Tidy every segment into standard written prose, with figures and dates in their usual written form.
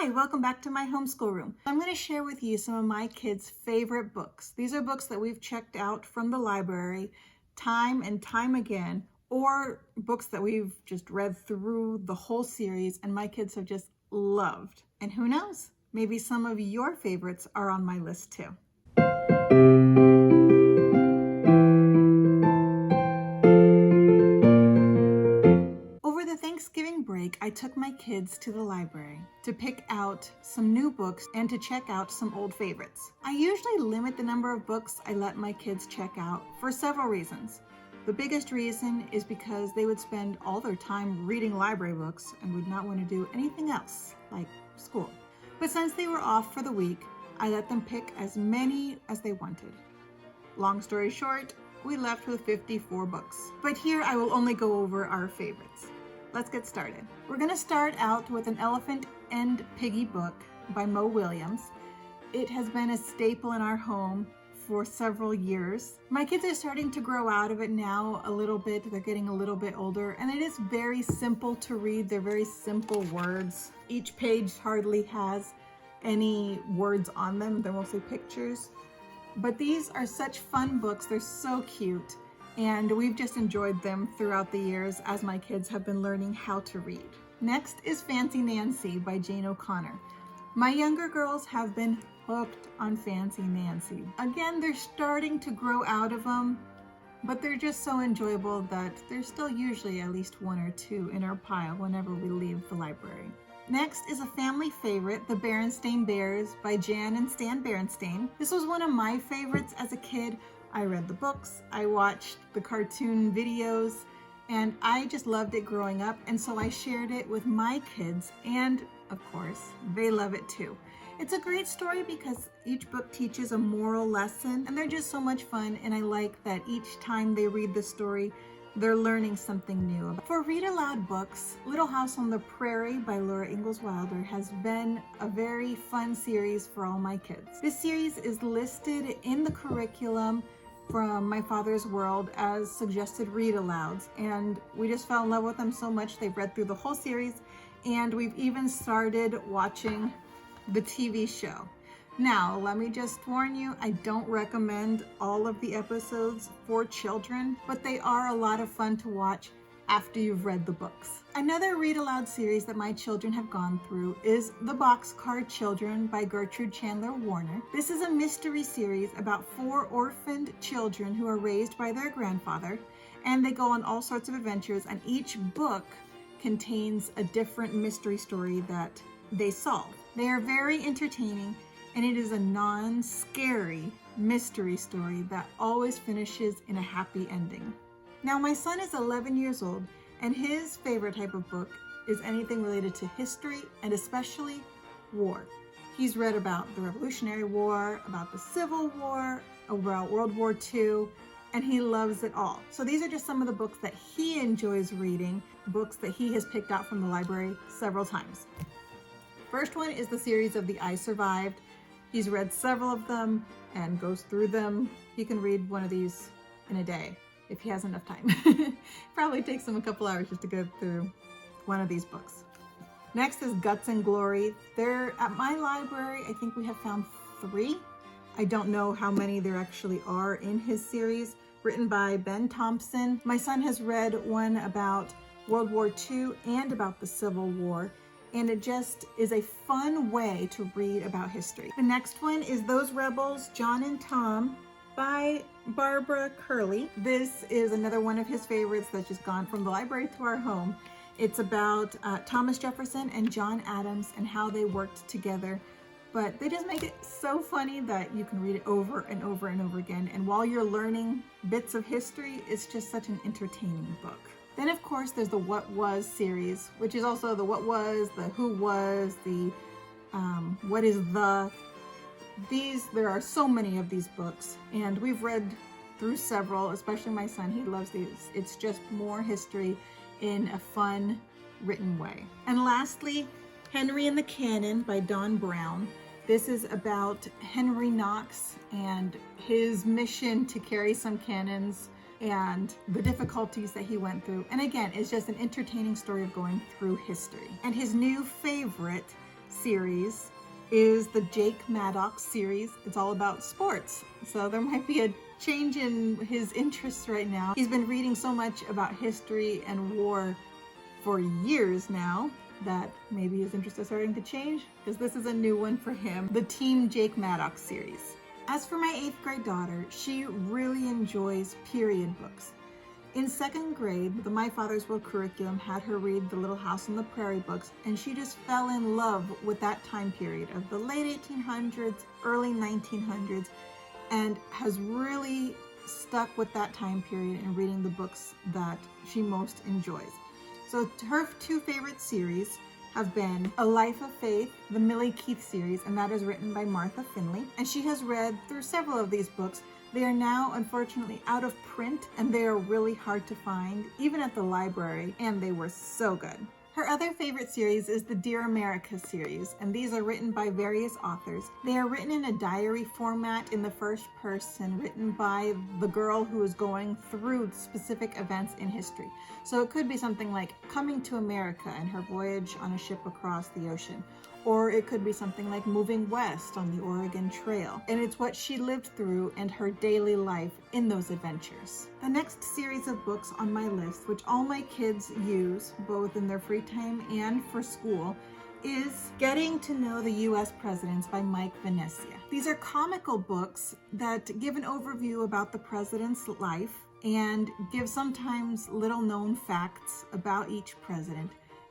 Hi, welcome back to my homeschool room. I'm going to share with you some of my kids' favorite books. These are books that we've checked out from the library time and time again, or books that we've just read through the whole series and my kids have just loved. And who knows, maybe some of your favorites are on my list too. Thanksgiving break, I took my kids to the library to pick out some new books and to check out some old favorites. I usually limit the number of books I let my kids check out for several reasons. The biggest reason is because they would spend all their time reading library books and would not want to do anything else, like school. But since they were off for the week, I let them pick as many as they wanted. Long story short, we left with 54 books. But here I will only go over our favorites. Let's get started. We're going to start out with an Elephant and Piggy book by Willems. It has been a staple in our home for several years. My kids are starting to grow out of it now a little bit. They're getting a little bit older, and it is very simple to read. They're very simple words. Each page hardly has any words on them. They're mostly pictures. But these are such fun books. They're so cute. And we've just enjoyed them throughout the years as my kids have been learning how to read. Next is Fancy Nancy by Jane O'Connor. My younger girls have been hooked on Fancy Nancy. Again, they're starting to grow out of them, but they're just so enjoyable that there's still usually at least one or two in our pile whenever we leave the library. Next is a family favorite, The Berenstain Bears by Jan and Stan Berenstain. This was one of my favorites as a kid. I read the books, I watched the cartoon videos, and I just loved it growing up, and so I shared it with my kids, and of course, they love it too. It's a great story because each book teaches a moral lesson, and they're just so much fun, and I like that each time they read the story, they're learning something new. For read aloud books, Little House on the Prairie by Ingles has been a very fun series for all my kids. This series is listed in the curriculum from My Father's World as suggested read alouds, and we just fell in love with them so much. They've read through the whole series, and we've even started watching the TV show. Now, let me just warn you, I don't recommend all of the episodes for children, but they are a lot of fun to watch after you've read the books. Another read aloud series that my children have gone through is The Boxcar Children by Gertrude Chandler Warner. This is a mystery series about 4 orphaned children who are raised by their grandfather, and they go on all sorts of adventures, and each book contains a different mystery story that they solve. They are very entertaining, and it is a non-scary mystery story that always finishes in a happy ending. Now, my son is 11 years old, and his favorite type of book is anything related to history and especially war. He's read about the Revolutionary War, about the Civil War, about World War II, and he loves it all. So these are just some of the books that he enjoys reading, books that he has picked out from the library several times. First one is the series of The I Survived. He's read several of them and goes through them. He can read one of these in a day if he has enough time. Probably takes him a couple hours just to go through one of these books. Next is Guts and Glory. They're at my library. I think we have found 3. I don't know how many there actually are in his series, written by Ben Thompson. My son has read one about World War II and about the Civil War, and it just is a fun way to read about history. The next one is Those Rebels, John and Tom by Barbara Kerley. This is another one of his favorites that's just gone from the library to our home. It's about Thomas Jefferson and John Adams and how they worked together, but they just make it so funny that you can read it over and over and over again, and while you're learning bits of history, it's just such an entertaining book. Then, of course, there's the What Was series, which is also the What Was, the Who Was, the What Is The. There are so many of these books, and we've read through several, especially my son. He loves these. It's just more history in a fun, written way. And lastly, Henry and the Canon by Don Brown. This is about Henry Knox and his mission to carry some cannons and the difficulties that he went through. And again, it's just an entertaining story of going through history. And his new favorite series is the Jake Maddox series. It's all about sports. So there might be a change in his interests right now. He's been reading so much about history and war for years now that maybe his interest is starting to change, because this is a new one for him, the Team Jake Maddox series. As for my 8th grade daughter, she really enjoys period books. In 2nd grade, the My Father's World curriculum had her read the Little House on the Prairie books, and she just fell in love with that time period of the late 1800s, early 1900s, and has really stuck with that time period and reading the books that she most enjoys. So her 2 favorite series have been A Life of Faith, the Millie Keith series, and that is written by Martha Finley. And she has read through several of these books. They are now unfortunately out of print, and they are really hard to find, even at the library, and they were so good. Her other favorite series is the Dear America series, and these are written by various authors. They are written in a diary format in the first person, written by the girl who is going through specific events in history. So it could be something like coming to America and her voyage on a ship across the ocean. Or it could be something like moving west on the Oregon Trail. And it's what she lived through and her daily life in those adventures. The next series of books on my list, which all my kids use, both in their free time and for school, is Getting to Know the U.S. Presidents by Mike Venecia. These are comical books that give an overview about the president's life and give sometimes little known facts about each president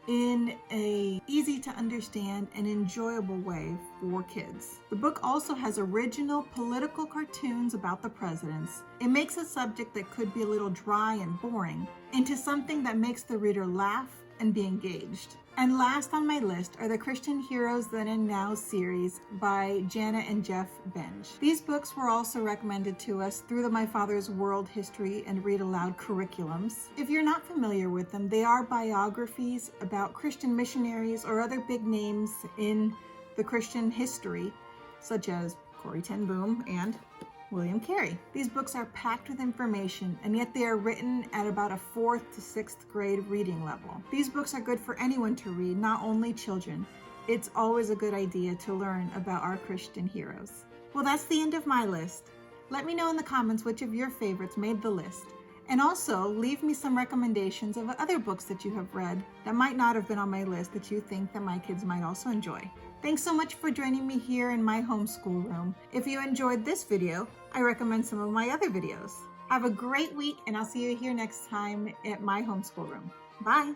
in a easy to understand and enjoyable way for kids. The book also has original political cartoons about the presidents. It makes a subject that could be a little dry and boring into something that makes the reader laugh and be engaged. And last on my list are the Christian Heroes Then and Now series by Jana and Jeff Benj. These books were also recommended to us through the My Father's World History and Read Aloud curriculums. If you're not familiar with them, they are biographies about Christian missionaries or other big names in the Christian history, such as Corrie ten Boom and William Carey. These books are packed with information, and yet they are written at about a 4th to 6th grade reading level. These books are good for anyone to read, not only children. It's always a good idea to learn about our Christian heroes. Well, that's the end of my list. Let me know in the comments which of your favorites made the list. And also, leave me some recommendations of other books that you have read that might not have been on my list that you think that my kids might also enjoy. Thanks so much for joining me here in my homeschool room. If you enjoyed this video, I recommend some of my other videos. Have a great week, and I'll see you here next time at my homeschool room. Bye!